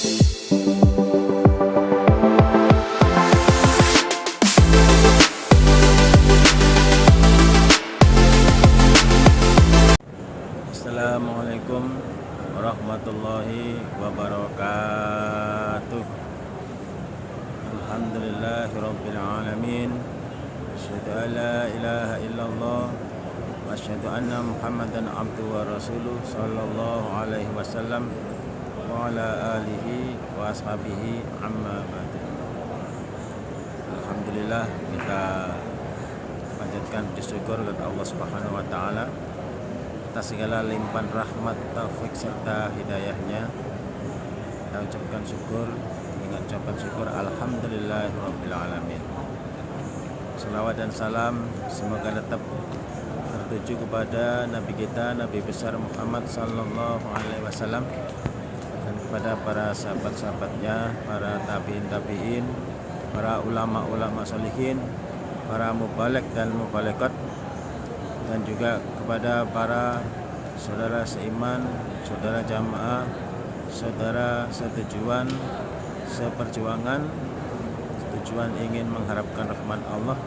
Assalamualaikum warahmatullahi wabarakatuh. Alhamdulillahirabbil alamin. Asyhadu an la ilaha illallah wa asyhadu anna Muhammadan abduhu wa rasuluh sallallahu alaihi wasallam wa ala alihi wa ashabihi amma ba'du. Alhamdulillah, kita panjatkan puji syukur kepada Allah Subhanahu wa taala atas segala limpahan rahmat, taufik serta hidayahnya. Kita ucapkan syukur dengan ucapan syukur alhamdulillahirabbil alamin. Selawat dan salam semoga tetap tertuju kepada Nabi kita, Nabi besar Muhammad sallallahu alaihi wasallam, dan kepada para sahabat-sahabatnya, para tabi'in, para ulama-ulama sholihin, para mubaligh dan mubalighat, dan juga kepada para saudara seiman, saudara jamaah, saudara setujuan, seperjuangan, tujuan ingin mengharapkan rahmat Allah,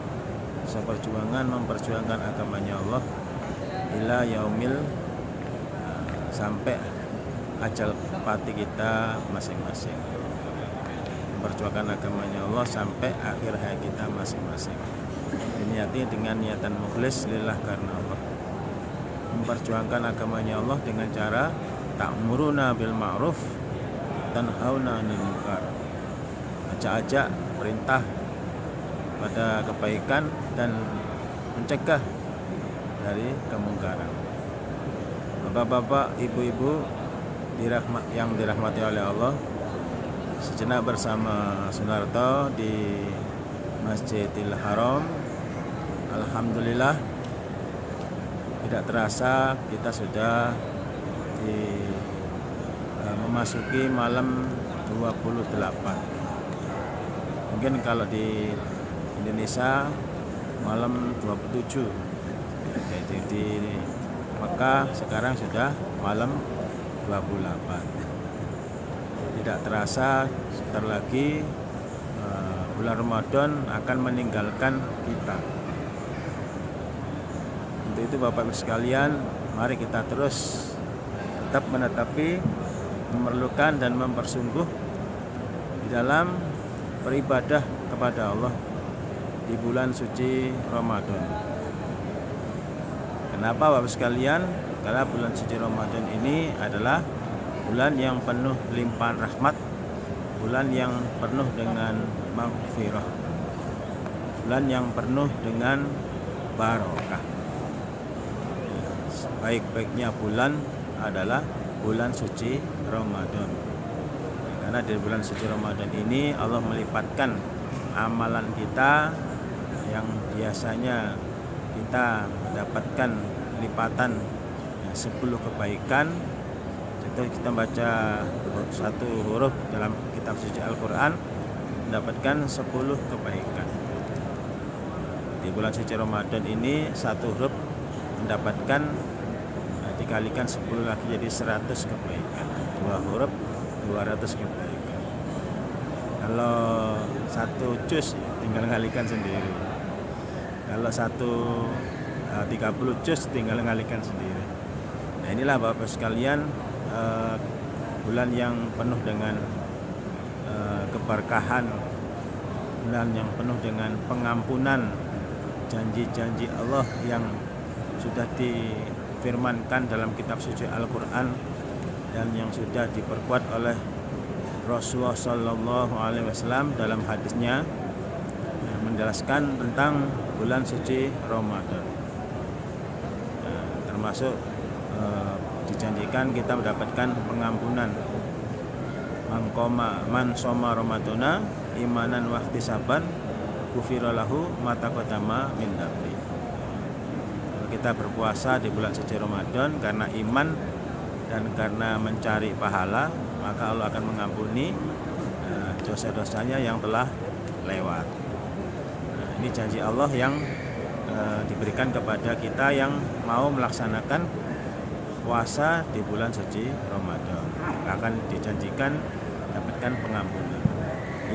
seperjuangan memperjuangkan agamanya Allah ila yaumil, sampai ajal pati kita masing-masing, memperjuangkan agamanya Allah sampai akhir hayat kita masing-masing. Diniati dengan niatan mukhlis lillah karena Allah, memperjuangkan agamanya Allah dengan cara ta'muruna bil ma'ruf tanhauna 'anil munkar, ajak-ajak perintah pada kebaikan dan mencegah dari kemungkaran. Bapak-bapak, ibu-ibu yang dirahmati oleh Allah, sejenak bersama Sunarto di Masjidil Haram. Alhamdulillah, tidak terasa kita sudah memasuki malam 28. Mungkin kalau di Indonesia malam 27. Jadi di Mekah sekarang sudah malam 28. Tidak terasa sebentar lagi bulan Ramadan akan meninggalkan kita. Untuk itu Bapak Ibu sekalian, mari kita terus tetap menetapi, memerlukan dan mempersungguh di dalam beribadah kepada Allah di bulan suci Ramadan. Kenapa Bapak sekalian? Karena bulan suci Ramadan ini adalah bulan yang penuh limpahan rahmat, bulan yang penuh dengan maghfirah, bulan yang penuh dengan barokah. Baik-baiknya bulan adalah bulan suci Ramadan. Karena di bulan suci Ramadan ini Allah melipatkan amalan kita yang biasanya kita mendapatkan lipatan 10 kebaikan. Contoh kita baca satu huruf dalam kitab suci Al-Quran mendapatkan 10 kebaikan. Di bulan suci Ramadan ini satu huruf mendapatkan dikalikan 10 lagi jadi 100 kebaikan. 2 huruf 200 kebaikan. Kalau satu juz tinggal ngalikan sendiri. Kalau 30 juz tinggal ngalikan sendiri. Nah, inilah Bapak sekalian, bulan yang penuh dengan keberkahan, bulan yang penuh dengan pengampunan, janji-janji Allah yang sudah difirmankan dalam kitab suci Al-Quran dan yang sudah diperkuat oleh Rasulullah Sallallahu Alaihi Wasallam dalam hadisnya menjelaskan tentang bulan suci Ramadan. Termasuk dijanjikan kita mendapatkan pengampunan. Man soma Ramadana imanan wa ihtisaban ghufira lahu ma taqaddama min dhanbi. Kita berpuasa di bulan suci Ramadan karena iman dan karena mencari pahala, maka Allah akan mengampuni dosa-dosanya yang telah lewat. Ini janji Allah yang diberikan kepada kita yang mau melaksanakan puasa di bulan suci Ramadan. Akan dijanjikan dapat mendapatkan pengampunan.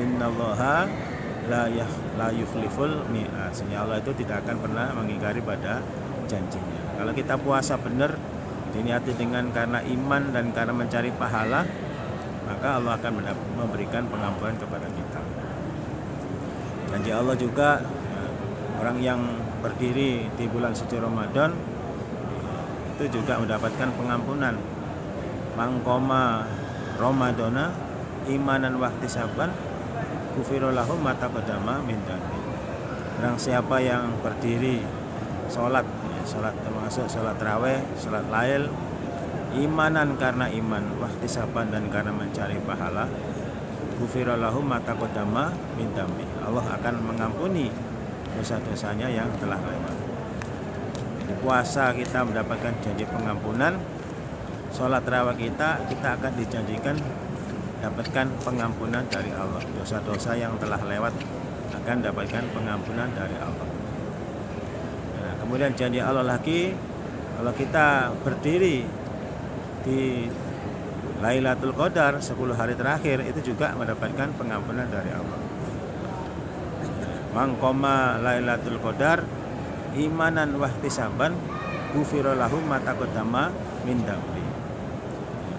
Innallaha la yukhliful mi'ad. Allah itu tidak akan pernah mengingkari pada janjinya. Kalau kita puasa benar, diniati dengan karena iman dan karena mencari pahala, maka Allah akan memberikan pengampunan kepada kita. Janji Allah juga, orang yang berdiri di bulan suci Ramadan itu juga mendapatkan pengampunan. Mangkoma Ramadana imanan wahtisaban ghufira lahu ma taqaddama min dzambi. Barang siapa yang berdiri sholat termasuk sholat tarawih, sholat lail, imanan karena iman, wahtisaban dan karena mencari pahala, ghufira lahu ma taqaddama min dzambi. Allah akan mengampuni dosa-dosanya yang telah lewat. Jadi puasa kita mendapatkan janji pengampunan, sholat tarawih kita akan dijanjikan dapatkan pengampunan dari Allah. Dosa-dosa yang telah lewat akan dapatkan pengampunan dari Allah. Nah, kemudian janji Allah lagi, kalau kita berdiri di Lailatul Qadar 10 hari terakhir itu juga mendapatkan pengampunan dari Allah. Mangkoma Lailatul Qadar imanan wahtisaban ghufira lahu ma taqaddama min dzambi.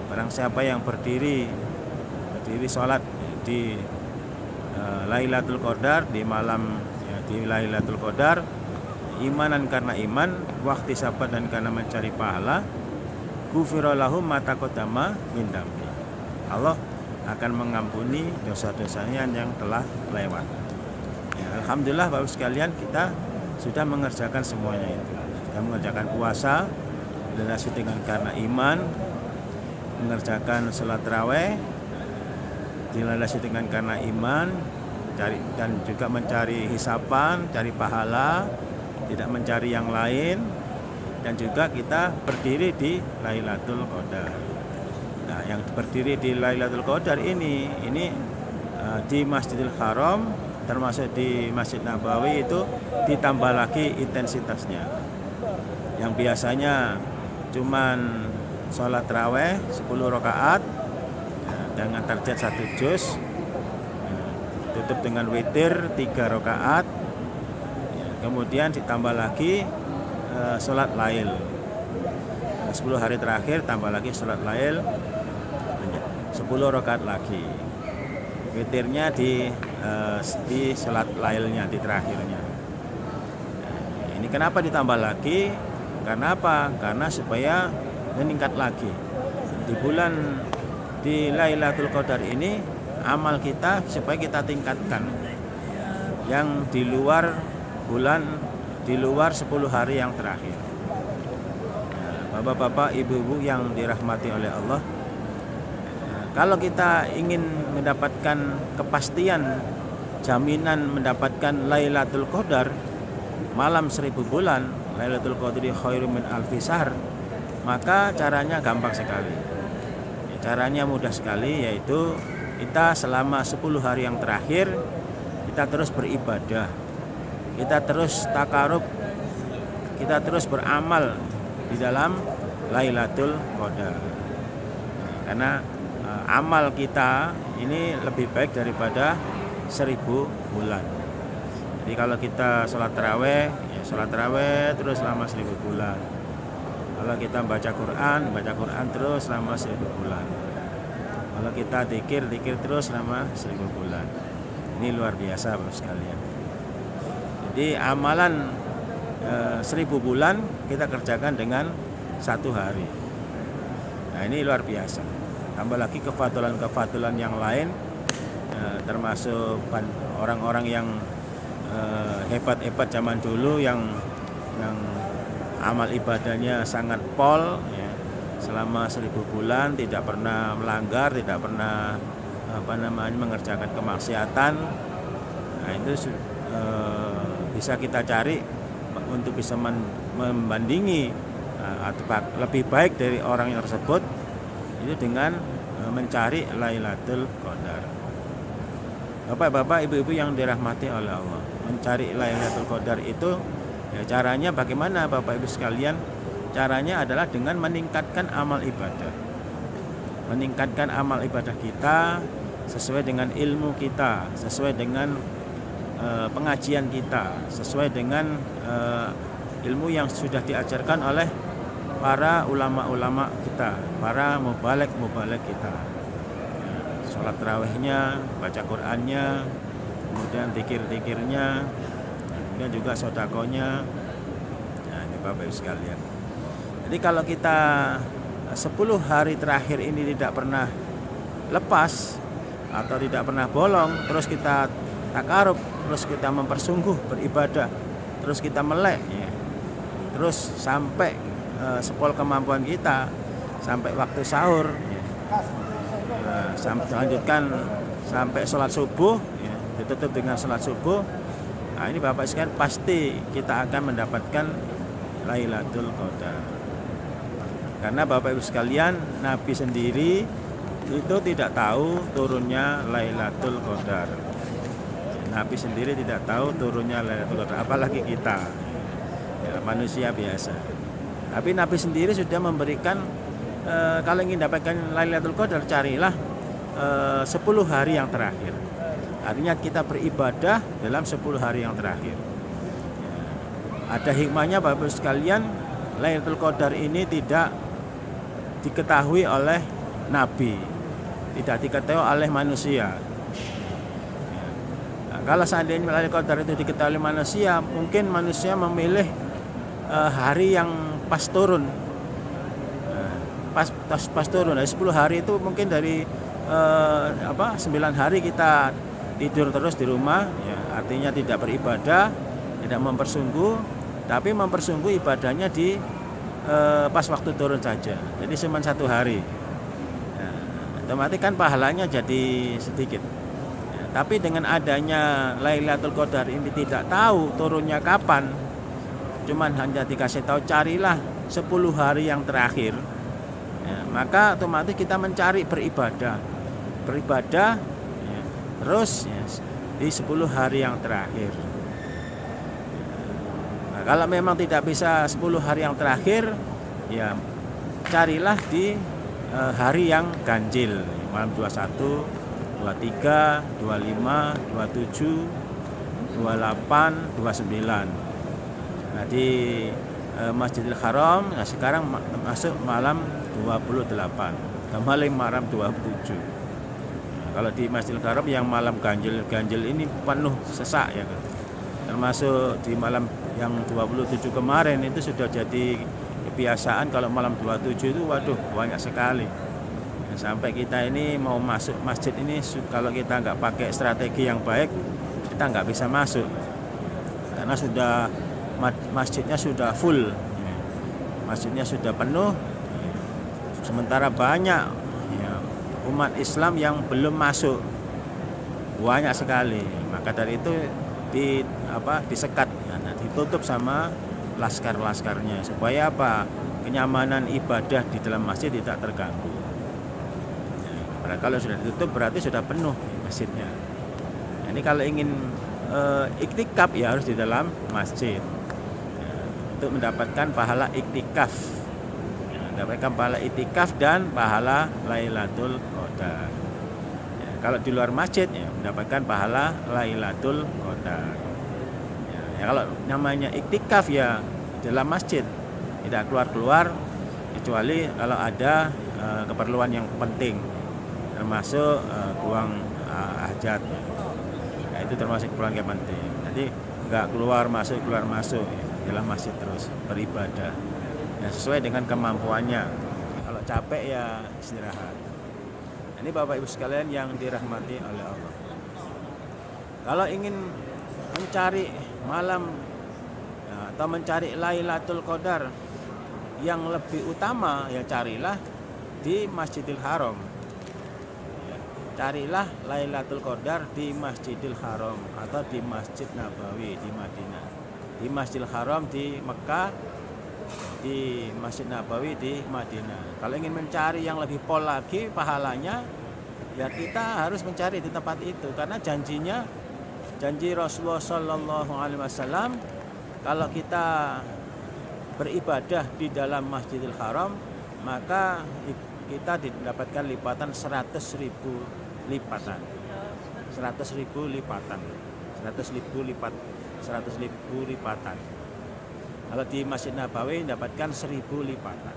Barang siapa yang berdiri sholat di Lailatul Qadar, di malam di Lailatul Qadar, imanan karena iman, wahtisaban dan karena mencari pahala, ghufira lahu ma taqaddama min dzambi. Allah akan mengampuni dosa-dosanya yang telah lewat. Ya, alhamdulillah Bapak sekalian, kita sudah mengerjakan semuanya itu. Kita mengerjakan puasa dilasi dengan karena iman, mengerjakan salat tarawih dilasi dengan karena iman, dan juga mencari hisapan, cari pahala, tidak mencari yang lain, dan juga kita berdiri di Lailatul Qadar. Nah, yang berdiri di Lailatul Qadar ini di Masjidil Haram, termasuk di Masjid Nabawi itu ditambah lagi intensitasnya. Yang biasanya cuman sholat tarawih 10 rakaat dengan target 1 juz, tutup dengan witir 3 rakaat, kemudian ditambah lagi sholat lail 10 hari terakhir, tambah lagi sholat lail 10 rakaat lagi, witirnya di sholat lailnya, di terakhirnya. Ini kenapa ditambah lagi? Karena apa? Karena supaya meningkat lagi di bulan di Lailatul Qadar ini, amal kita supaya kita tingkatkan yang di luar bulan, di luar 10 hari yang terakhir. Bapak-bapak, ibu-ibu yang dirahmati oleh Allah, kalau kita ingin mendapatkan kepastian, jaminan mendapatkan Lailatul Qadar malam 1000 bulan, Lailatul Qadri khairum min alfi syahr, maka caranya gampang sekali. Caranya mudah sekali, yaitu kita selama 10 hari yang terakhir kita terus beribadah, kita terus takarub, kita terus beramal di dalam Lailatul Qadar. Karena amal kita ini lebih baik daripada 1000 bulan. Jadi kalau kita sholat tarawih, ya sholat tarawih terus selama 1000 bulan. Kalau kita baca Quran terus selama 1000 bulan. Kalau kita zikir terus selama 1000 bulan. Ini luar biasa Bapak sekalian. Jadi amalan 1000 bulan kita kerjakan dengan 1 hari. Nah, ini luar biasa. Tambah lagi kefatulan yang lain, termasuk orang-orang yang hebat-hebat zaman dulu yang amal ibadahnya sangat pol, ya, selama 1000 bulan tidak pernah melanggar, tidak pernah mengerjakan kemaksiatan. Nah, itu bisa kita cari untuk bisa membandingi atau lebih baik dari orang yang tersebut itu dengan mencari Lailatul Qadar. Bapak-bapak, ibu-ibu yang dirahmati oleh Allah, mencari Lailatul Qadar itu ya, caranya bagaimana Bapak Ibu sekalian? Caranya adalah dengan meningkatkan amal ibadah. Meningkatkan amal ibadah kita sesuai dengan ilmu kita, sesuai dengan pengajian kita, sesuai dengan ilmu yang sudah diajarkan oleh para ulama-ulama kita, para mubalek kita. Sholat tarawihnya, baca Qur'annya, kemudian zikir-zikirnya, kemudian juga sedekahnya. Nah, ini Bapak Ibu sekalian. Jadi kalau kita 10 hari terakhir ini tidak pernah lepas atau tidak pernah bolong, terus kita takarub, terus kita mempersungguh beribadah, terus kita melek, ya. Terus sampai sepol kemampuan kita, sampai waktu sahur, ya. Lanjutkan sampai sholat subuh, ya. Ditutup dengan sholat subuh. Nah, ini Bapak sekalian, pasti kita akan mendapatkan Lailatul Qadar. Karena Bapak Ibu sekalian, Nabi sendiri itu tidak tahu turunnya Lailatul Qadar. Nabi sendiri tidak tahu turunnya Lailatul Qadar, apalagi kita, ya, manusia biasa. Tapi Nabi sendiri sudah memberikan, kalau ingin dapatkan Lailatul Qadar, carilah 10 hari yang terakhir. Artinya kita beribadah dalam 10 hari yang terakhir. Ada hikmahnya Bapak Ibu sekalian, Lailatul Qadar ini tidak diketahui oleh Nabi, tidak diketahui oleh manusia. Nah, kalau seandainya Lailatul Qadar itu diketahui oleh manusia, mungkin manusia memilih hari yang pas turun. Pas turun dari 10 hari itu mungkin dari 9 hari kita tidur terus di rumah, ya, artinya tidak beribadah, tidak mempersungguh, tapi mempersungguh ibadahnya di pas waktu turun saja. Jadi cuma 1 hari. Nah, otomatis kan pahalanya jadi sedikit. Ya, tapi dengan adanya Lailatul Qadar ini tidak tahu turunnya kapan, cuman hanya dikasih tahu carilah 10 hari yang terakhir, ya, maka otomatis kita mencari beribadah, ya, terus, ya, di 10 hari yang terakhir. Nah, kalau memang tidak bisa 10 hari yang terakhir, ya carilah di hari yang ganjil, malam 21, 23, 25, 27, 28, 29. Nah, di Masjidil Haram, nah sekarang masuk malam 28, kembali malam 27. Nah, kalau di Masjidil Haram yang malam ganjil ini penuh sesak, ya kan. Termasuk di malam yang 27 kemarin itu sudah jadi kebiasaan, kalau malam 27 itu waduh banyak sekali. Nah, sampai kita ini mau masuk masjid ini, kalau kita nggak pakai strategi yang baik, kita nggak bisa masuk karena masjidnya sudah full, masjidnya sudah penuh, sementara banyak, ya, umat Islam yang belum masuk, banyak sekali. Maka dari itu disekat, ya, ditutup sama laskar-laskarnya supaya apa? Kenyamanan ibadah di dalam masjid tidak terganggu. Ya, kalau sudah ditutup berarti sudah penuh masjidnya. Ini kalau ingin iktikaf ya harus di dalam masjid. Untuk mendapatkan pahala iktikaf, mendapatkan pahala iktikaf dan pahala Lailatul Qadar. Ya, kalau di luar masjid, ya mendapatkan pahala Lailatul Qadar. Ya, kalau namanya iktikaf ya dalam masjid, tidak keluar kecuali kalau ada keperluan yang penting, termasuk buang hajat. Ya, itu termasuk keperluan yang penting. Jadi nggak keluar masuk, ya, dalam masjid terus beribadah, ya, sesuai dengan kemampuannya. Kalau capek ya istirahat. Ini Bapak Ibu sekalian yang dirahmati oleh Allah. Kalau ingin mencari malam, ya, atau mencari Lailatul Qadar yang lebih utama, ya carilah di Masjidil Haram. Carilah Lailatul Qadar di Masjidil Haram atau di Masjid Nabawi di Madinah. Di Masjidil Haram di Mekah, di Masjid Nabawi di Madinah. Kalau ingin mencari yang lebih pol lagi pahalanya, ya kita harus mencari di tempat itu, karena janji Rasulullah Shallallahu Alaihi Wasallam, kalau kita beribadah di dalam Masjidil Haram, maka kita didapatkan lipatan 100.000 lipatan. 100.000 lipatan. 100.000 lipatan. Kalau di Masjid Nabawi mendapatkan 1.000 lipatan.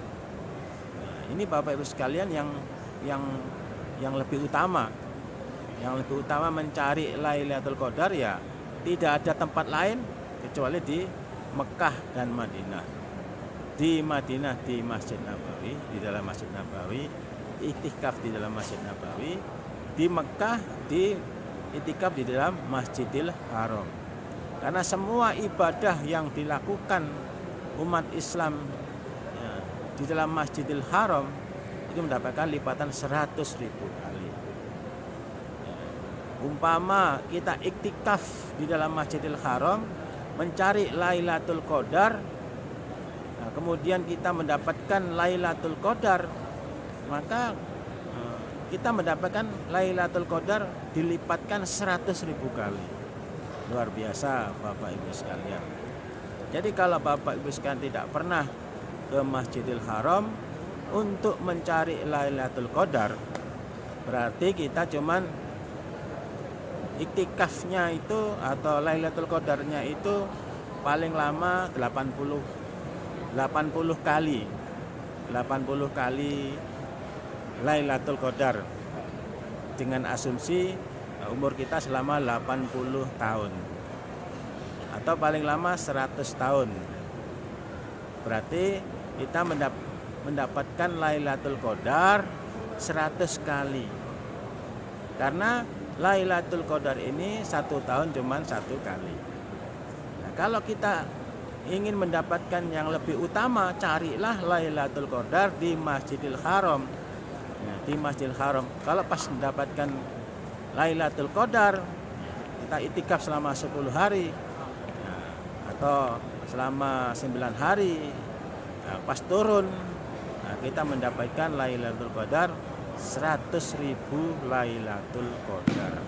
Nah, ini Bapak Ibu sekalian yang lebih utama. Yang lebih utama mencari Lailatul Qadar, ya tidak ada tempat lain kecuali di Mekah dan Madinah. Di Madinah di Masjid Nabawi, di dalam Masjid Nabawi, iktikaf di dalam Masjid Nabawi, di Mekah di iktikaf di dalam Masjidil Haram. Karena semua ibadah yang dilakukan umat Islam ya, di dalam Masjidil Haram itu mendapatkan lipatan 100.000 kali. Umpama kita iktikaf di dalam Masjidil Haram mencari Lailatul Qadar, nah, kemudian kita mendapatkan Lailatul Qadar, maka kita mendapatkan Lailatul Qadar dilipatkan 100.000 kali. Luar biasa Bapak Ibu sekalian. Jadi kalau Bapak Ibu sekalian tidak pernah ke Masjidil Haram untuk mencari Lailatul Qadar, berarti kita cuman iktikafnya itu atau Lailatul Qadarnya itu paling lama 80 kali. 80 kali Lailatul Qadar dengan asumsi umur kita selama 80 tahun atau paling lama 100 tahun. Berarti kita mendapatkan Lailatul Qadar 100 kali. Karena Lailatul Qadar ini 1 tahun cuma 1 kali. Nah, kalau kita ingin mendapatkan yang lebih utama, carilah Lailatul Qadar di Masjidil Haram. Nah, di Masjidil Haram, kalau pas mendapatkan Lailatul Qadar, kita itikaf selama 10 hari nah, atau selama 9 hari, nah, pas turun, nah, kita mendapatkan Lailatul Qadar 100.000 Lailatul Qadar.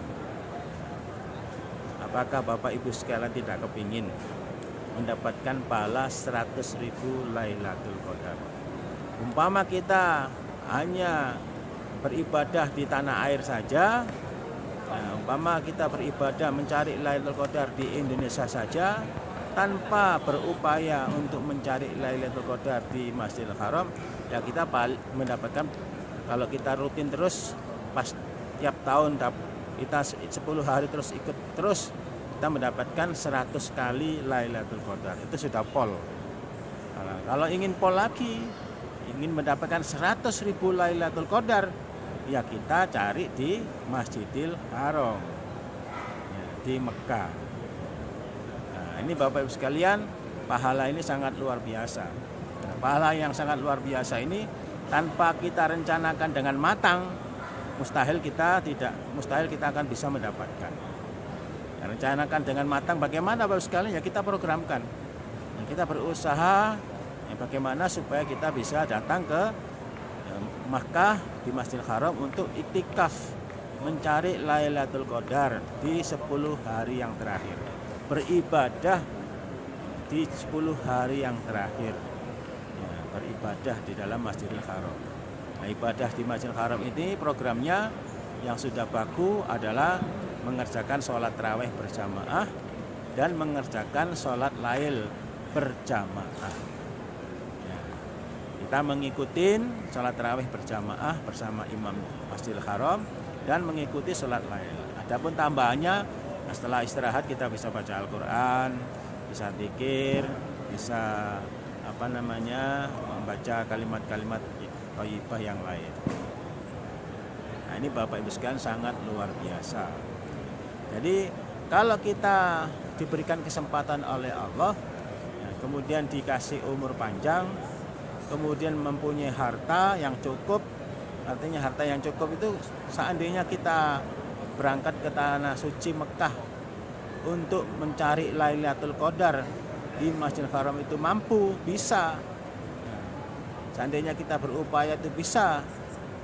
Apakah Bapak Ibu sekalian tidak kepingin mendapatkan pahala 100.000 Lailatul Qadar? Umpama kita hanya beribadah di tanah air saja, nah, umpama kita beribadah mencari Lailatul Qadar di Indonesia saja tanpa berupaya untuk mencari Lailatul Qadar di Masjidil Haram, ya kita mendapatkan, kalau kita rutin terus pas tiap tahun kita 10 hari terus ikut terus, kita mendapatkan 100 kali Lailatul Qadar. Itu sudah pol. Nah, kalau ingin pol lagi, ingin mendapatkan 100.000 Lailatul Qadar, ya kita cari di Masjidil Haram ya, di Mekah. Nah, ini Bapak Ibu sekalian, pahala ini sangat luar biasa. Nah, pahala yang sangat luar biasa ini tanpa kita rencanakan dengan matang, mustahil kita akan bisa mendapatkan. Ya, rencanakan dengan matang bagaimana Bapak sekalian, ya kita programkan. Ya, kita berusaha ya, bagaimana supaya kita bisa datang ke Makkah di Masjidil Haram untuk iktikaf mencari Lailatul Qadar di 10 hari yang terakhir. Beribadah di 10 hari yang terakhir. Beribadah di dalam Masjidil Haram. Nah, ibadah di Masjidil Haram ini programnya yang sudah baku adalah mengerjakan sholat tarawih berjamaah dan mengerjakan sholat lail berjamaah. Ya, kita mengikuti sholat tarawih berjamaah bersama imam Masjidil Haram dan mengikuti sholat lail. Adapun tambahannya, setelah istirahat kita bisa baca Al-Quran, bisa zikir, bisa membaca kalimat-kalimat thayyibah yang lain. Nah, ini Bapak Ibu sekalian sangat luar biasa. Jadi kalau kita diberikan kesempatan oleh Allah, ya, kemudian dikasih umur panjang, kemudian mempunyai harta yang cukup, artinya harta yang cukup itu seandainya kita berangkat ke tanah suci Mekah untuk mencari Lailatul Qadar di Masjidil Haram itu mampu, bisa. Seandainya kita berupaya itu bisa.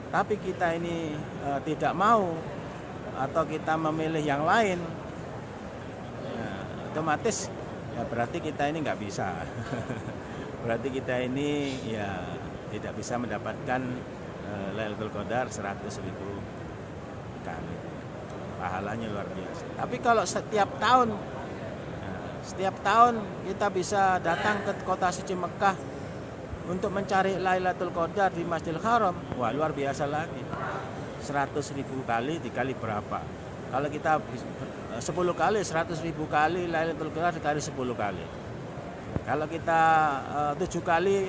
Tapi kita ini tidak mau atau kita memilih yang lain, ya, otomatis ya berarti kita ini nggak bisa. Berarti kita ini ya tidak bisa mendapatkan Lailatul Qadar 100.000 kali. pahalanya luar biasa. Tapi kalau setiap tahun kita bisa datang ke kota suci Mekah untuk mencari Lailatul Qadar di Masjidil Haram, wah luar biasa lagi. 100.000 kali dikali berapa? Kalau kita 10 kali, 100.000 kali Lailatul Qadar dikali 10 kali. Kalau kita 7 kali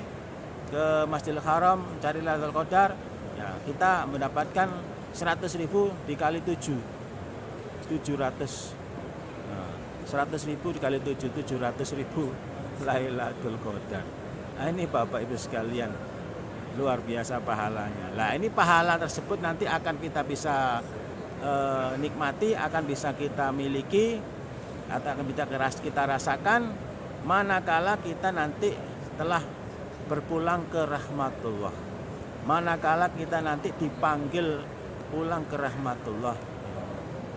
ke Masjidil Haram cari Lailatul Qadar, ya kita mendapatkan 100.000 dikali 7, 700. 100.000 dikali 7, 700.000 Lailatul Qadar. Nah, ini Bapak Ibu sekalian, luar biasa pahalanya. Nah, ini pahala tersebut nanti akan kita bisa nikmati, akan bisa kita miliki, atau akan bisa kita rasakan manakala kita nanti telah berpulang ke rahmatullah. Manakala kita nanti dipanggil pulang ke rahmatullah,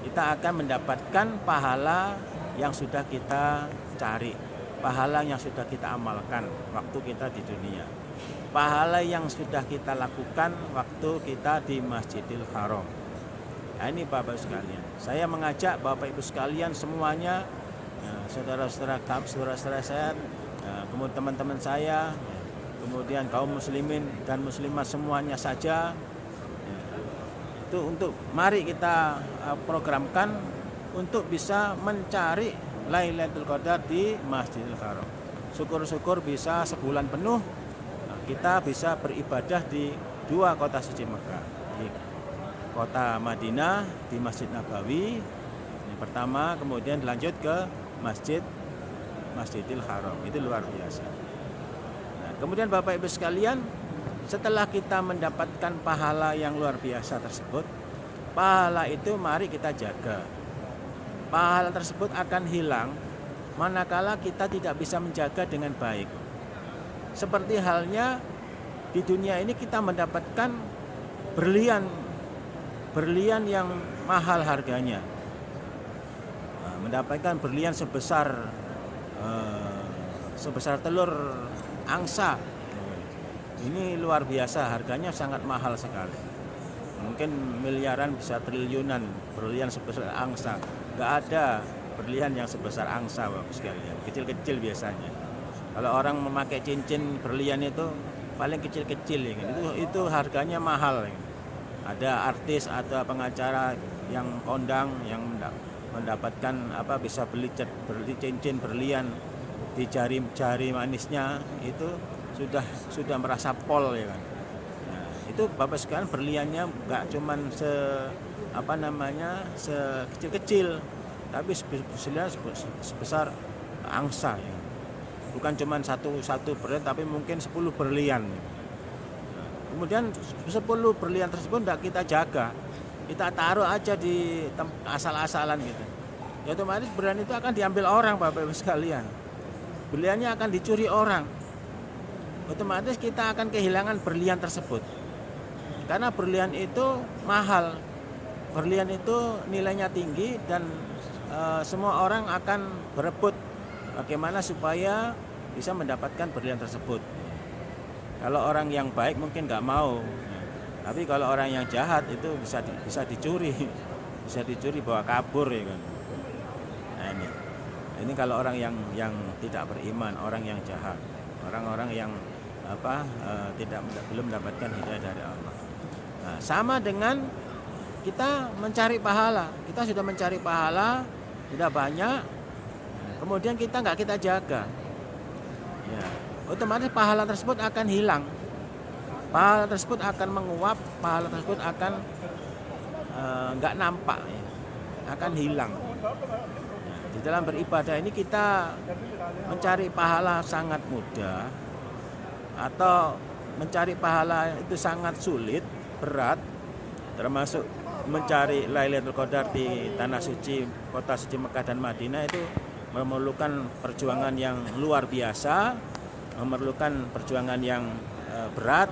kita akan mendapatkan pahala yang sudah kita cari, pahala yang sudah kita amalkan waktu kita di dunia, pahala yang sudah kita lakukan waktu kita di Masjidil Haram. Nah, ini Bapak sekalian, saya mengajak Bapak Ibu sekalian semuanya, saudara-saudara saya, kemudian teman-teman saya, kemudian kaum muslimin dan muslimat semuanya saja, itu untuk mari kita programkan untuk bisa mencari Lailatul Qadar di Masjidil Haram. Syukur-syukur bisa sebulan penuh kita bisa beribadah di dua kota suci Mekah, di kota Madinah, di Masjid Nabawi yang pertama, kemudian lanjut ke Masjidil Haram. Itu luar biasa. Nah, kemudian Bapak Ibu sekalian, setelah kita mendapatkan pahala yang luar biasa tersebut, pahala itu mari kita jaga. Pahala tersebut akan hilang manakala kita tidak bisa menjaga dengan baik. Seperti halnya di dunia ini kita mendapatkan berlian yang mahal harganya. Mendapatkan berlian sebesar telur angsa. Ini luar biasa, harganya sangat mahal sekali. Mungkin miliaran, bisa triliunan berlian sebesar angsa. Nggak ada berlian yang sebesar angsa, Bapak sekalian. Kecil-kecil biasanya. Kalau orang memakai cincin berlian itu paling kecil-kecil, ya kan? Itu harganya mahal. Ya. Ada artis atau pengacara yang kondang yang mendapatkan bisa beli cincin berlian di jari manisnya, itu sudah merasa pol, ya kan. Nah, itu Bapak sekalian, berliannya nggak cuman sekecil-kecil, tapi sebesar angsa, ya. Bukan cuma satu berlian, tapi mungkin 10 berlian. Nah, kemudian 10 berlian tersebut tidak kita jaga, kita taruh aja di asal-asalan gitu. Ya otomatis berlian itu akan diambil orang, Bapak Ibu sekalian. Berliannya akan dicuri orang. Otomatis kita akan kehilangan berlian tersebut. Karena berlian itu mahal. Berlian itu nilainya tinggi dan semua orang akan berebut bagaimana supaya bisa mendapatkan berlian tersebut. Kalau orang yang baik mungkin nggak mau, tapi kalau orang yang jahat itu bisa dicuri, bisa dicuri, bawa kabur, ya kan. Nah, ini kalau orang yang tidak beriman, orang yang jahat, orang-orang yang belum mendapatkan hidayah dari Allah. Nah, sama dengan kita mencari pahala, kita sudah mencari pahala, sudah banyak, kemudian kita nggak kita jaga, ya, otomatis pahala tersebut akan hilang, pahala tersebut akan menguap, pahala tersebut akan nggak nampak, ya, akan hilang. Ya, di dalam beribadah ini kita mencari pahala sangat mudah, atau mencari pahala itu sangat sulit, berat, termasuk mencari Lailatul Qadar di tanah suci, kota suci Mekah dan Madinah itu memerlukan perjuangan yang luar biasa, memerlukan perjuangan yang berat,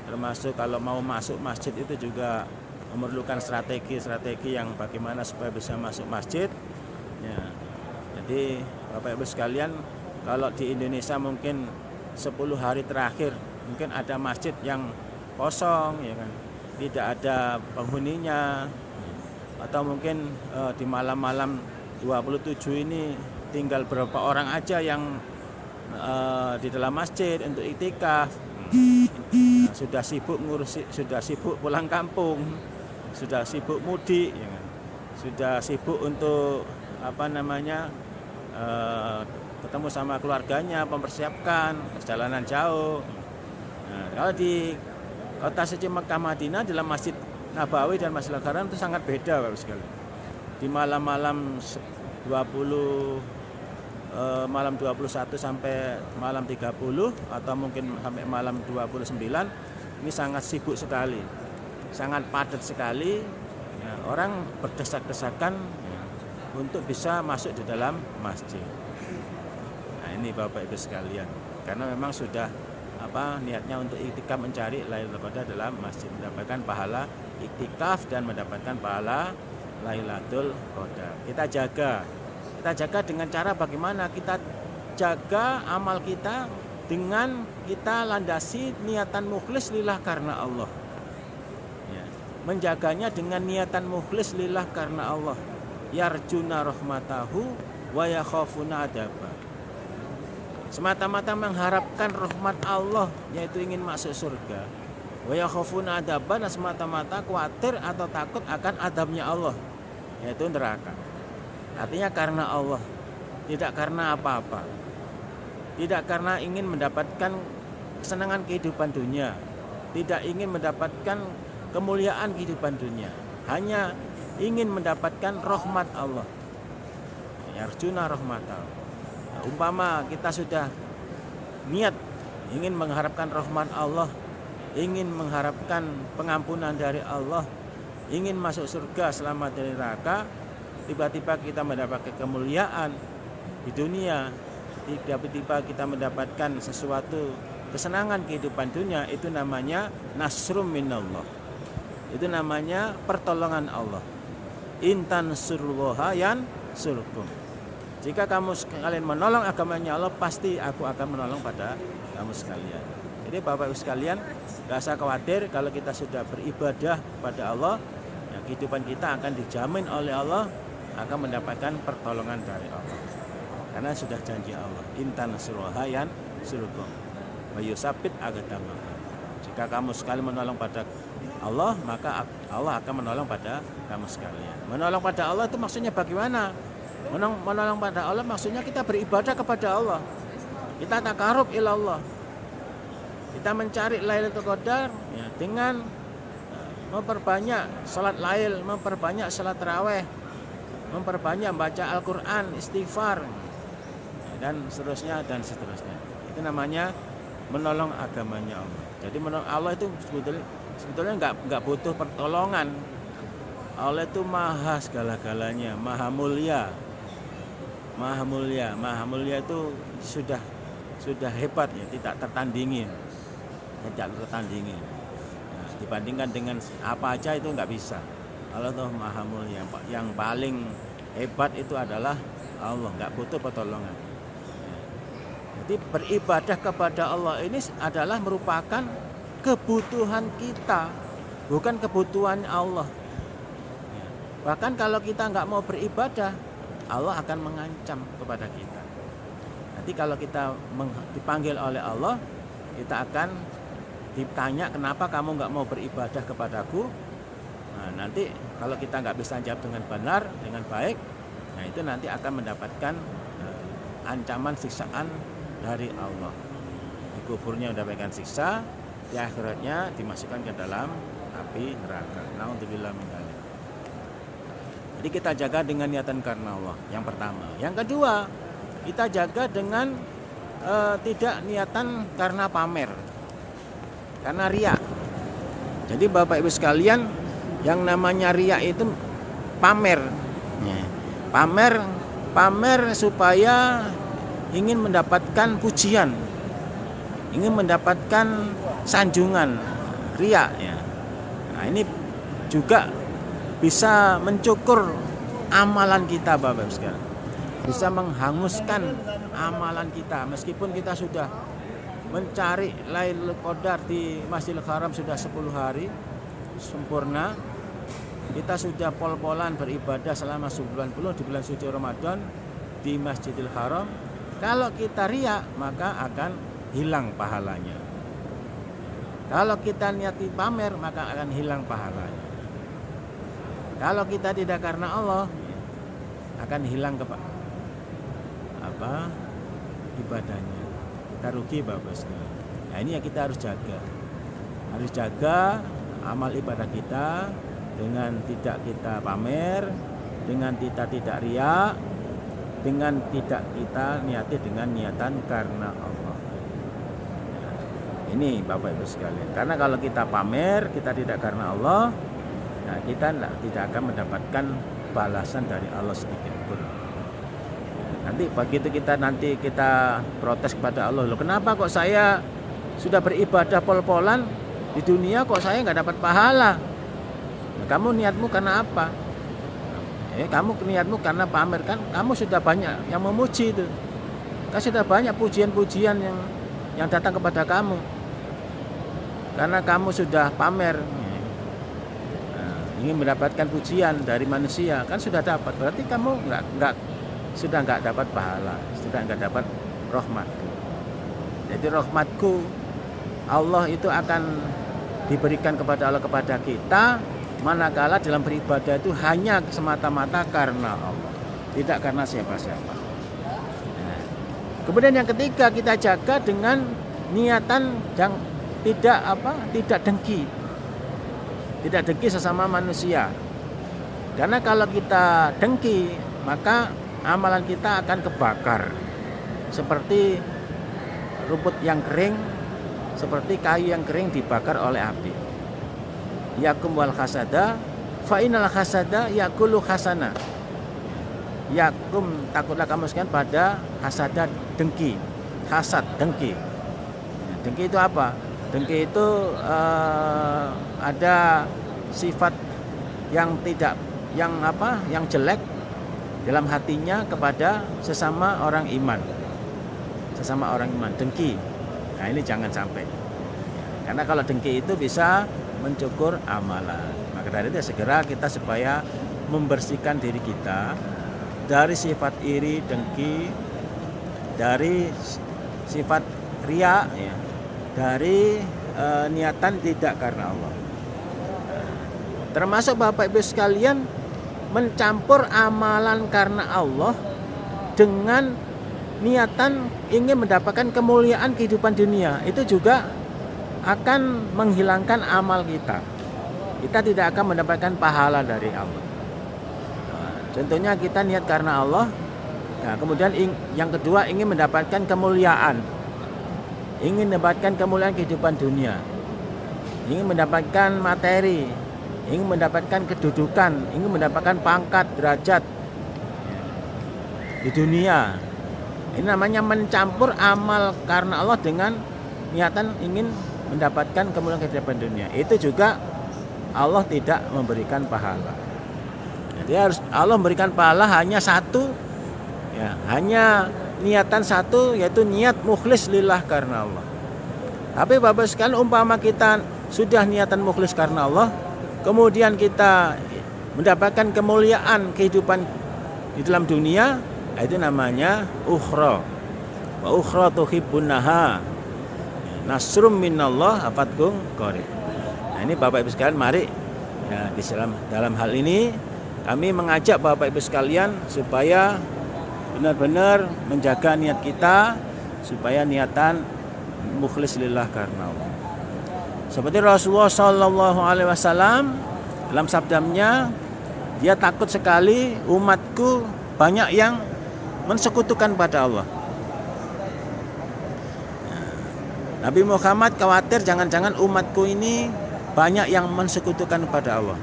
termasuk kalau mau masuk masjid itu juga memerlukan strategi yang bagaimana supaya bisa masuk masjid. Ya. Jadi Bapak Ibu sekalian, kalau di Indonesia mungkin 10 hari terakhir mungkin ada masjid yang kosong, ya kan, tidak ada penghuninya. atau mungkin di malam-malam 27 ini tinggal berapa orang aja yang di dalam masjid untuk iktikaf. Sudah sibuk ngurusi, sudah sibuk pulang kampung, sudah sibuk mudik, ya kan? Sudah sibuk untuk ketemu sama keluarganya, mempersiapkan perjalanan jauh. Nah, kalau di kota suci Mekah Madinah, dalam Masjid Nabawi dan Masjidil Haram itu sangat beda Bapak sekali. Di malam-malam 21 sampai malam 30 atau mungkin sampai malam 29 ini sangat sibuk sekali, sangat padat sekali, ya, orang berdesak-desakan ya, untuk bisa masuk di dalam masjid. Nah ini Bapak Ibu sekalian, karena memang sudah niatnya untuk iktikaf mencari Lailatul Qadar dalam masjid, mendapatkan pahala iktikaf dan mendapatkan pahala Lailatul Qadar. Kita jaga dengan cara bagaimana? Kita jaga amal kita dengan kita landasi niatan mukhlis lillah karena Allah. Ya. Menjaganya dengan niatan mukhlis lillah karena Allah. Yarjuna rahmatahu wa yakhafuna adaba. Semata-mata mengharapkan rahmat Allah, yaitu ingin masuk surga. Wa yakhafuna adaba, dan semata-mata khawatir atau takut akan adabnya Allah, yaitu neraka. Artinya karena Allah, tidak karena apa-apa. Tidak karena ingin mendapatkan kesenangan kehidupan dunia, tidak ingin mendapatkan kemuliaan kehidupan dunia, hanya ingin mendapatkan rahmat Allah. Yarjuna rahmatah. Umpama kita sudah niat ingin mengharapkan rahmat Allah, ingin mengharapkan pengampunan dari Allah, ingin masuk surga selamat dari neraka, tiba-tiba kita mendapatkan kemuliaan di dunia, tiba-tiba kita mendapatkan sesuatu kesenangan kehidupan dunia, itu namanya nasrum minallah. Itu namanya pertolongan Allah. Intan surwaha yansurkum. Jika kamu sekalian menolong agamanya Allah, pasti aku akan menolong pada kamu sekalian. Jadi Bapak Ibu sekalian, gak usah khawatir kalau kita sudah beribadah pada Allah, ya, kehidupan kita akan dijamin oleh Allah, akan mendapatkan pertolongan dari Allah. Karena sudah janji Allah, intan surwaha yansurkum wa yusabbit aqdamakum. Jika kamu sekali menolong pada Allah, maka Allah akan menolong pada kamu sekalian. Menolong pada Allah itu maksudnya bagaimana? Menolong pada Allah maksudnya kita beribadah kepada Allah. Kita takarub ila Allah. Kita mencari Lailatul Qadar ya, dengan memperbanyak salat lail, memperbanyak salat tarawih, memperbanyak baca Al-Qur'an, istighfar, dan seterusnya. Itu namanya menolong agamanya Allah. Jadi menolong Allah itu sebetulnya enggak butuh pertolongan. Allah itu maha segala-galanya, maha mulia. Maha mulia itu sudah hebat ya, tidak tertandingi. Nah, dibandingkan dengan apa aja itu enggak bisa. Allah itu maha mulia. Yang paling hebat itu adalah Allah, enggak butuh pertolongan. Jadi beribadah kepada Allah ini adalah merupakan kebutuhan kita, bukan kebutuhan Allah. Bahkan kalau kita nggak mau beribadah, Allah akan mengancam kepada kita. Nanti kalau kita dipanggil oleh Allah, kita akan ditanya, kenapa kamu nggak mau beribadah kepadaku? Nah, nanti kalau kita nggak bisa jawab dengan benar, dengan baik, nah itu nanti akan mendapatkan ancaman siksaan dari Allah. Di kuburnya mendapatkan siksa, di akhiratnya dimasukkan ke dalam api neraka. Na'udzubillah min dzalik. Jadi kita jaga dengan niatan karena Allah, yang pertama. Yang kedua, kita jaga dengan tidak niatan karena pamer, karena riya. Jadi Bapak Ibu sekalian, yang namanya riya itu pamer. Pamer supaya ingin mendapatkan pujian, ingin mendapatkan sanjungan, riya ya. Nah, ini juga bisa mencukur amalan kita Bapak Ibu sekalian. Bisa menghanguskan amalan kita, meskipun kita sudah mencari Lailatul Qadar di Masjidil Haram sudah 10 hari sempurna, kita sudah pol-polan beribadah selama sebulan penuh di bulan suci Ramadan di Masjidil Haram, kalau kita riya maka akan hilang pahalanya. Kalau kita niati pamer maka akan hilang pahalanya. Kalau kita tidak karena Allah akan hilang ibadahnya. Kita rugi Bapak sekalian. Nah, ini yang kita harus jaga. Harus jaga amal ibadah kita dengan tidak kita pamer, dengan kita tidak riya, dengan tidak kita niati dengan niatan karena Allah. Nah, ini Bapak Ibu sekalian. Karena kalau kita pamer, kita tidak karena Allah, nah kita tidak akan mendapatkan balasan dari Allah sedikit pun. Nanti begitu kita protes kepada Allah, loh kenapa kok saya sudah beribadah pol-polan di dunia kok saya nggak dapat pahala? Nah, kamu niatmu karena apa? Kamu niatmu karena pamer kan? Kamu sudah banyak yang memuji itu, kan sudah banyak pujian-pujian yang datang kepada kamu, karena kamu sudah pamer. Ingin mendapatkan pujian dari manusia kan sudah dapat, berarti kamu sudah nggak dapat pahala, sudah nggak dapat rahmatku. Jadi rahmatku Allah itu akan diberikan kepada Allah kepada kita manakala dalam beribadah itu hanya semata-mata karena Allah, tidak karena siapa-siapa. Nah, kemudian yang ketiga, kita jaga dengan niatan yang tidak dengki. Tidak dengki sesama manusia. Karena kalau kita dengki, maka amalan kita akan kebakar. Seperti rumput yang kering, seperti kayu yang kering dibakar oleh api. Yakum wal hasada, fa innal hasada yakulu hasana. Yakum, takutlah kamu sekalian pada hasada, dengki. Hasad, dengki. Dengki itu apa? Dengki itu ada sifat yang jelek dalam hatinya kepada sesama orang iman. Sesama orang iman, dengki. Nah, ini jangan sampai. Karena kalau dengki itu bisa mencukur amalan. Maka dari itu segera kita supaya membersihkan diri kita dari sifat iri, dengki, dari sifat riya, ya, dari niatan tidak karena Allah. Termasuk Bapak Ibu sekalian mencampur amalan karena Allah dengan niatan ingin mendapatkan kemuliaan kehidupan dunia, itu juga akan menghilangkan amal kita. Kita tidak akan mendapatkan pahala dari Allah. Contohnya kita niat karena Allah, nah, kemudian yang kedua ingin mendapatkan kemuliaan, ingin mendapatkan kemuliaan kehidupan dunia, ingin mendapatkan materi, ingin mendapatkan kedudukan, ingin mendapatkan pangkat, derajat di dunia. Ini namanya mencampur amal karena Allah dengan niatan ingin mendapatkan kemuliaan kehidupan dunia. Itu juga Allah tidak memberikan pahala. Jadi harus Allah memberikan pahala hanya satu, ya, hanya niatan satu, yaitu niat mukhlis lillah karena Allah. Tapi Bapak sekalian, umpama kita sudah niatan mukhlis karena Allah, kemudian kita mendapatkan kemuliaan kehidupan di dalam dunia, itu namanya ukhra. Wa ukhra tuhibbunaha nasrum minallah afatkum qarib. Nah, ini Bapak Ibu sekalian, mari ya, dalam hal ini kami mengajak Bapak Ibu sekalian supaya benar-benar menjaga niat kita, supaya niatan mukhlis lillah karena Allah. Seperti Rasulullah Shallallahu Alaihi Wasallam dalam sabdanya, dia takut sekali umatku banyak yang mensekutukan pada Allah. Nabi Muhammad khawatir jangan-jangan umatku ini banyak yang mensekutukan kepada Allah.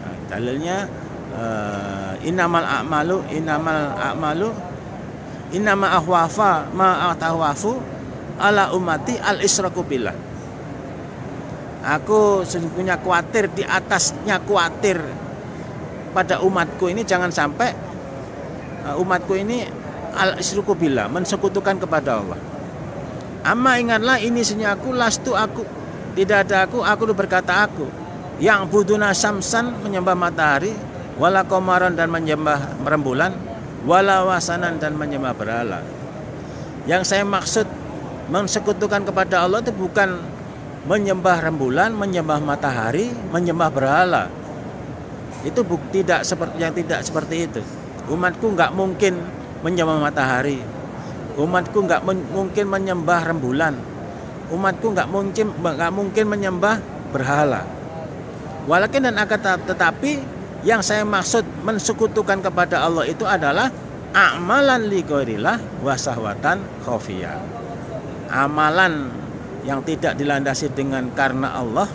Nah, dalilnya innamal a'malu innama ahwafa ma atahwafu ala ummati al israku billah. Aku sesungguhnya khawatir, di atasnya khawatir pada umatku ini jangan sampai umatku ini al israku billah, mensekutukan kepada Allah. Amma ingatlah ini sunnya aku, lastu aku, tidak ada aku berkata aku. yang buduna syamsan menyembah matahari, wala qamaran dan menyembah rembulan, wala wasanan dan menyembah berhala. Yang saya maksud mensekutukan kepada Allah itu bukan menyembah rembulan, menyembah matahari, menyembah berhala. Itu tidak seperti itu. Umatku nggak mungkin menyembah matahari. Umatku nggak mungkin menyembah rembulan. Umatku nggak mungkin menyembah berhala. Walakin dan akan tetapi yang saya maksud mensekutukan kepada Allah itu adalah amalan li ghairillah wa sahwatan khafiyah. Amalan yang tidak dilandasi dengan karena Allah,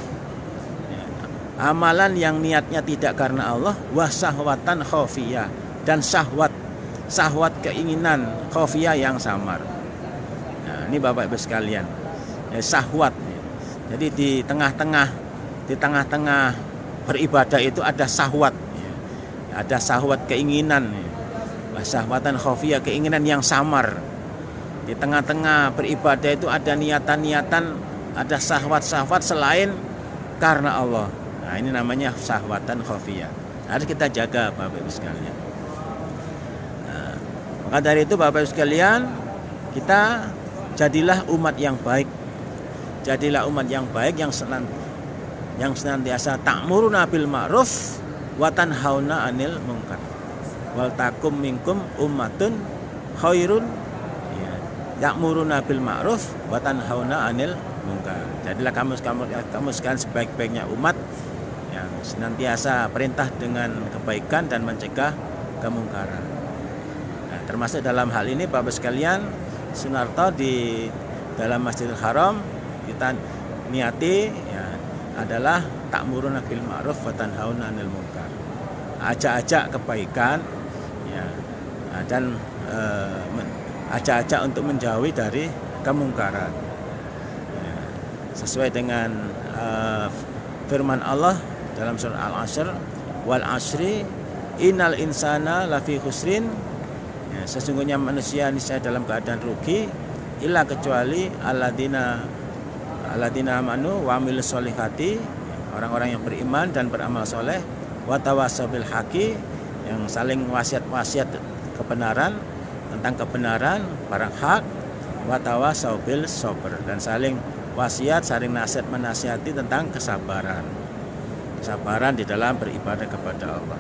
amalan yang niatnya tidak karena Allah, wa sahwatan khafiyah, dan syahwat keinginan khafiyah yang samar. Nah, ini Bapak Ibu sekalian, syahwat. Jadi di tengah-tengah beribadah itu ada syahwat, ada syahwat keinginan, syahwatan khafiyah, keinginan yang samar. Di tengah-tengah beribadah itu ada niatan-niatan, ada syahwat-syahwat selain karena Allah. Nah, ini namanya syahwatan khafiyah. Harus kita jaga Bapak Ibu sekalian. Nah, maka dari itu Bapak Ibu sekalian, kita jadilah umat yang baik. Jadilah umat yang baik yang senantiasa ta'muruna bil ma'ruf wa tanhauna 'anil munkar. Wal takum minkum ummatun khairun ya'muruna bil ma'ruf wa tanhauna 'anil munkar. Jadilah kamu sekalian sebaik-baiknya umat yang senantiasa perintah dengan kebaikan dan mencegah kemungkaran. Nah, termasuk dalam hal ini Bapak sekalian, Sunarto di dalam Masjidil Haram kita niati adalah ta'muruna bil ma'ruf wa tanhauna 'anil munkar. Ajak-ajak kebaikan dan ajak-ajak untuk menjauhi dari kemungkaran. Sesuai dengan firman Allah dalam surah Al-Asr, wal asri innal insana lafi khusrin. Sesungguhnya manusia niscaya dalam keadaan rugi, illa kecuali alladzina amanu wa amilus sholihati, orang-orang yang beriman dan beramal soleh, wa tawassaw bil haqi, yang saling wasiat kebenaran, tentang kebenaran barang hak, wa tawassaw bil sabr, dan saling wasiat, saling nasihat menasihati tentang kesabaran di dalam beribadah kepada Allah,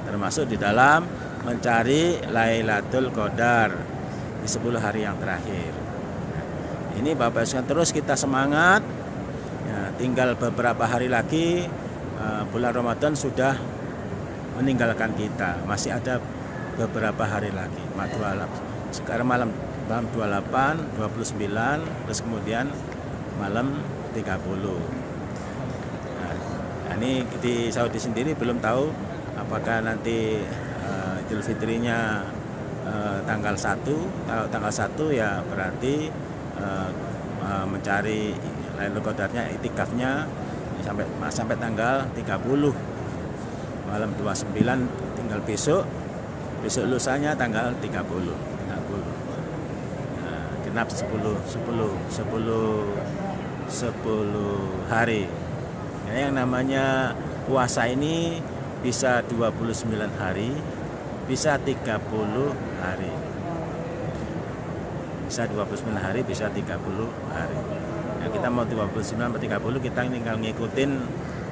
termasuk di dalam mencari Lailatul Qadar di 10 hari yang terakhir. Ini Bapak sekalian, terus kita semangat. Tinggal beberapa hari lagi bulan Ramadan sudah meninggalkan kita. Masih ada beberapa hari lagi. Sekarang malam 28, 29, terus kemudian malam 30. Nah, ini di Saudi sendiri belum tahu apakah nanti Idul Fitrinya tanggal 1. Kalau tanggal 1 ya berarti mencari Lailatul Qadarnya, itikafnya sampai tanggal 30. Malam 29 tinggal besok lusanya tanggal 30. Nah, genap 10 hari. Ya, yang namanya puasa ini bisa 29 hari, bisa 30 hari. Bisa 29 hari, bisa 30 hari. Ya, kita mau 29 atau 30, kita tinggal ngikutin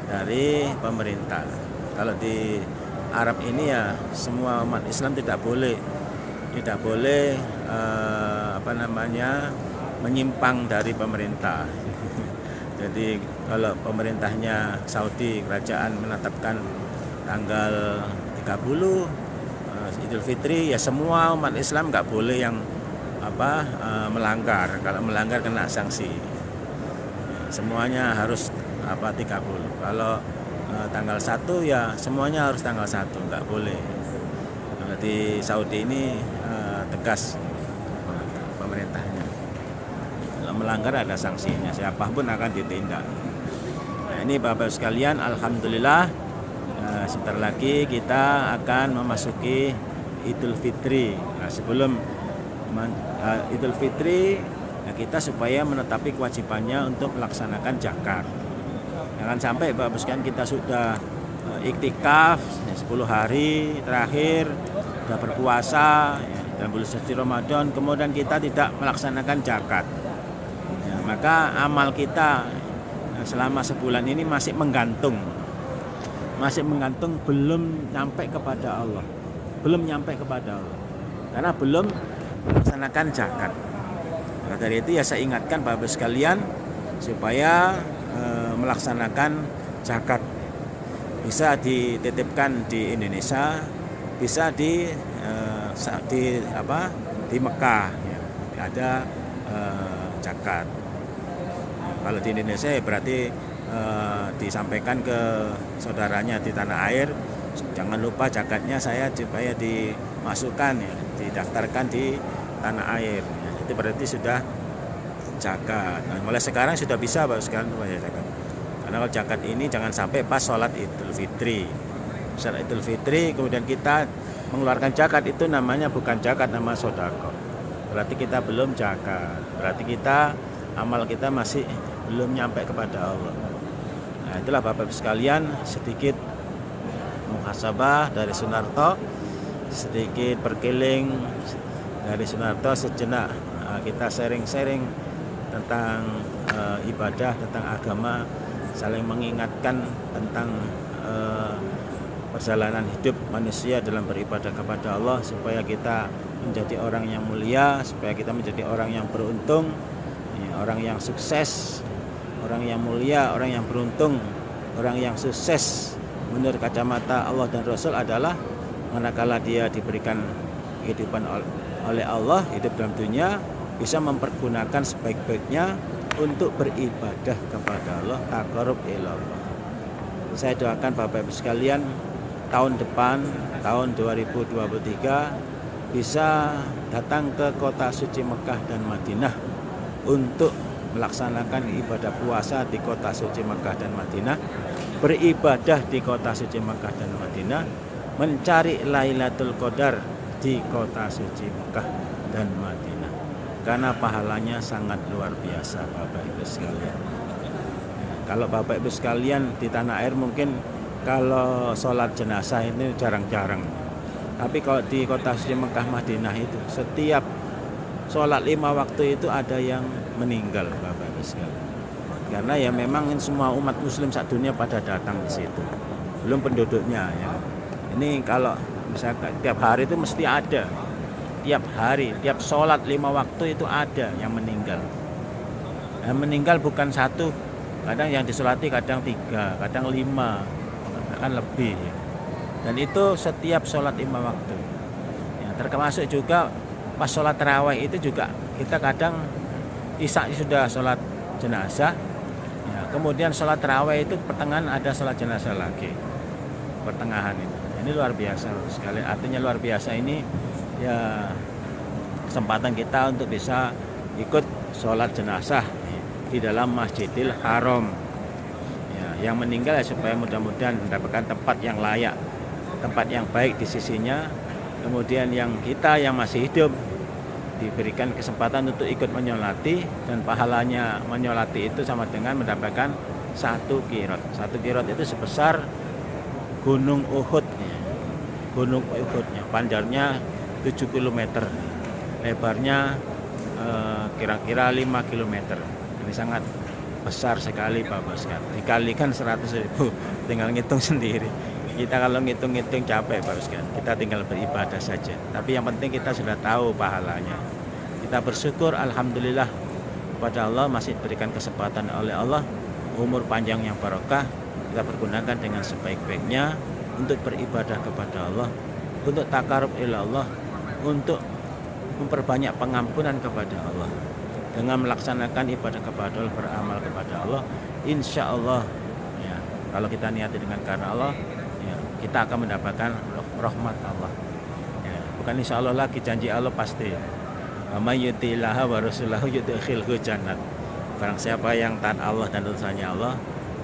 dari pemerintah. Kalau di Arab ini ya semua umat Islam tidak boleh menyimpang dari pemerintah. Jadi kalau pemerintahnya Saudi, kerajaan menetapkan tanggal 30 Idul Fitri, ya semua umat Islam nggak boleh yang melanggar. Kalau melanggar kena sanksi. Semuanya harus 30. Kalau tanggal 1 ya semuanya harus tanggal 1, nggak boleh. Kalau di Saudi ini tegas pemerintahnya. Kalau melanggar ada sanksinya, siapapun akan ditindak. Nah, ini Bapak sekalian, alhamdulillah sebentar lagi kita akan memasuki Idul Fitri. Nah, sebelum Idul Fitri, kita supaya menetapi kewajibannya untuk melaksanakan zakat. Jangan sampai Bapak Ibu sekalian kita sudah iktikaf 10 hari terakhir, sudah berpuasa ya, dan bulan suci Ramadan, kemudian kita tidak melaksanakan zakat. Ya, maka amal kita selama sebulan ini masih menggantung, belum nyampe kepada Allah, karena belum melaksanakan zakat. Maka dari itu ya saya ingatkan Bapak Ibu sekalian supaya melaksanakan zakat. Bisa dititipkan di Indonesia, bisa di Mekah ya, ada zakat. Kalau di Indonesia ya berarti disampaikan ke saudaranya di tanah air, jangan lupa zakatnya saya supaya dimasukkan ya, didaftarkan di tanah air ya, itu berarti sudah zakat. Nah, mulai sekarang sudah bisa Bapak sekarang supaya zakat. Karena kalau zakat ini jangan sampai pas sholat Idul Fitri. Sholat Idul Fitri kemudian kita mengeluarkan zakat, itu namanya bukan zakat, nama sedekah. Berarti kita belum zakat. Berarti kita amal kita masih belum nyampe kepada Allah. Nah, itulah Bapak Ibu sekalian sedikit muhasabah dari Sunarto, sedikit berkeliling dari Sunarto sejenak. Kita sharing-sharing tentang ibadah, tentang agama, saling mengingatkan tentang perjalanan hidup manusia dalam beribadah kepada Allah, supaya kita menjadi orang yang mulia, supaya kita menjadi orang yang beruntung, orang yang sukses, orang yang mulia, orang yang beruntung, orang yang sukses menurut kacamata Allah dan Rasul adalah manakala dia diberikan kehidupan oleh Allah, hidup dalam dunia, bisa mempergunakan sebaik-baiknya untuk beribadah kepada Allah, taqarrub ila Allah. Saya doakan Bapak Ibu sekalian tahun depan, tahun 2023 bisa datang ke kota suci Mekah dan Madinah untuk melaksanakan ibadah puasa di kota suci Mekah dan Madinah, beribadah di kota suci Mekah dan Madinah, mencari Lailatul Qadar di kota suci Mekah dan Madinah. Karena pahalanya sangat luar biasa Bapak Ibu sekalian. Kalau Bapak Ibu sekalian di tanah air mungkin kalau sholat jenazah ini jarang-jarang. Tapi kalau di kota suci Mekah Madinah itu setiap sholat 5 waktu itu ada yang meninggal Bapak Ibu sekalian. Karena ya memang semua umat muslim saat dunia pada datang di situ. Belum penduduknya ya. Ini kalau misalkan tiap hari itu mesti ada. Tiap hari, tiap sholat 5 waktu itu ada yang meninggal. Yang meninggal bukan satu, kadang yang disolati kadang 3, kadang 5, bahkan lebih ya. Dan itu setiap sholat 5 waktu ya, termasuk juga pas sholat tarawih itu juga kita kadang isya sudah sholat jenazah ya, kemudian sholat tarawih itu pertengahan ada sholat jenazah lagi, pertengahan itu. Ini luar biasa sekali, artinya luar biasa ini ya, kesempatan kita untuk bisa ikut sholat jenazah di dalam Masjidil Haram ya, yang meninggal ya, supaya mudah-mudahan mendapatkan tempat yang layak, tempat yang baik di sisinya. Kemudian yang kita yang masih hidup diberikan kesempatan untuk ikut menyolati, dan pahalanya menyolati itu sama dengan mendapatkan 1 qirot. 1 qirot itu sebesar Gunung Uhud. Gunung Uhudnya, panjangnya 7 km, lebarnya kira-kira 5 km. Ini sangat besar sekali Bapak sekalian. Dikalikan 100.000, tinggal ngitung sendiri. Kita kalau ngitung-ngitung capek Bapak sekalian. Kita tinggal beribadah saja. Tapi yang penting kita sudah tahu pahalanya. Kita bersyukur alhamdulillah kepada Allah masih diberikan kesempatan oleh Allah, umur panjang yang barokah. Kita pergunakan dengan sebaik-baiknya untuk beribadah kepada Allah, untuk taqarrub ila Allah, untuk memperbanyak pengampunan kepada Allah. Dengan melaksanakan ibadah kepada Allah, beramal kepada Allah, insya Allah ya, kalau kita niati dengan karena Allah ya, kita akan mendapatkan rahmat Allah ya. Bukan insya Allah lagi, janji Allah pasti. May yuti'illaha wa rasulahu yudkhilhu jannat. Barang siapa yang taat Allah dan utusannya Allah,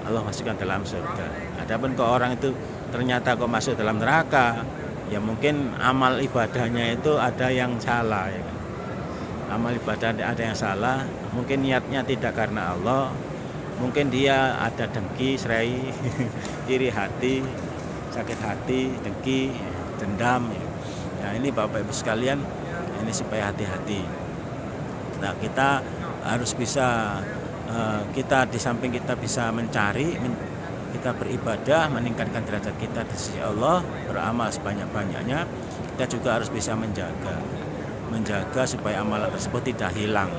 Allah masukkan dalam surga. Adapun kalau orang itu ternyata kok masuk dalam neraka, ya mungkin amal ibadahnya itu ada yang salah ya kan? Amal ibadah ada yang salah, mungkin niatnya tidak karena Allah, Mungkin dia ada dengki, serai, iri hati, sakit hati, dengki, dendam. Ya, ini Bapak Ibu sekalian, ini supaya hati-hati. Nah, kita harus bisa, kita di samping kita bisa mencari, kita beribadah, meningkatkan derajat kita di sisi Allah, beramal sebanyak-banyaknya. Kita juga harus bisa menjaga supaya amalan tersebut tidak hilang,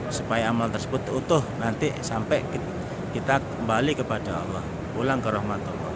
supaya amal tersebut utuh nanti sampai kita kembali kepada Allah, pulang ke rahmat Allah.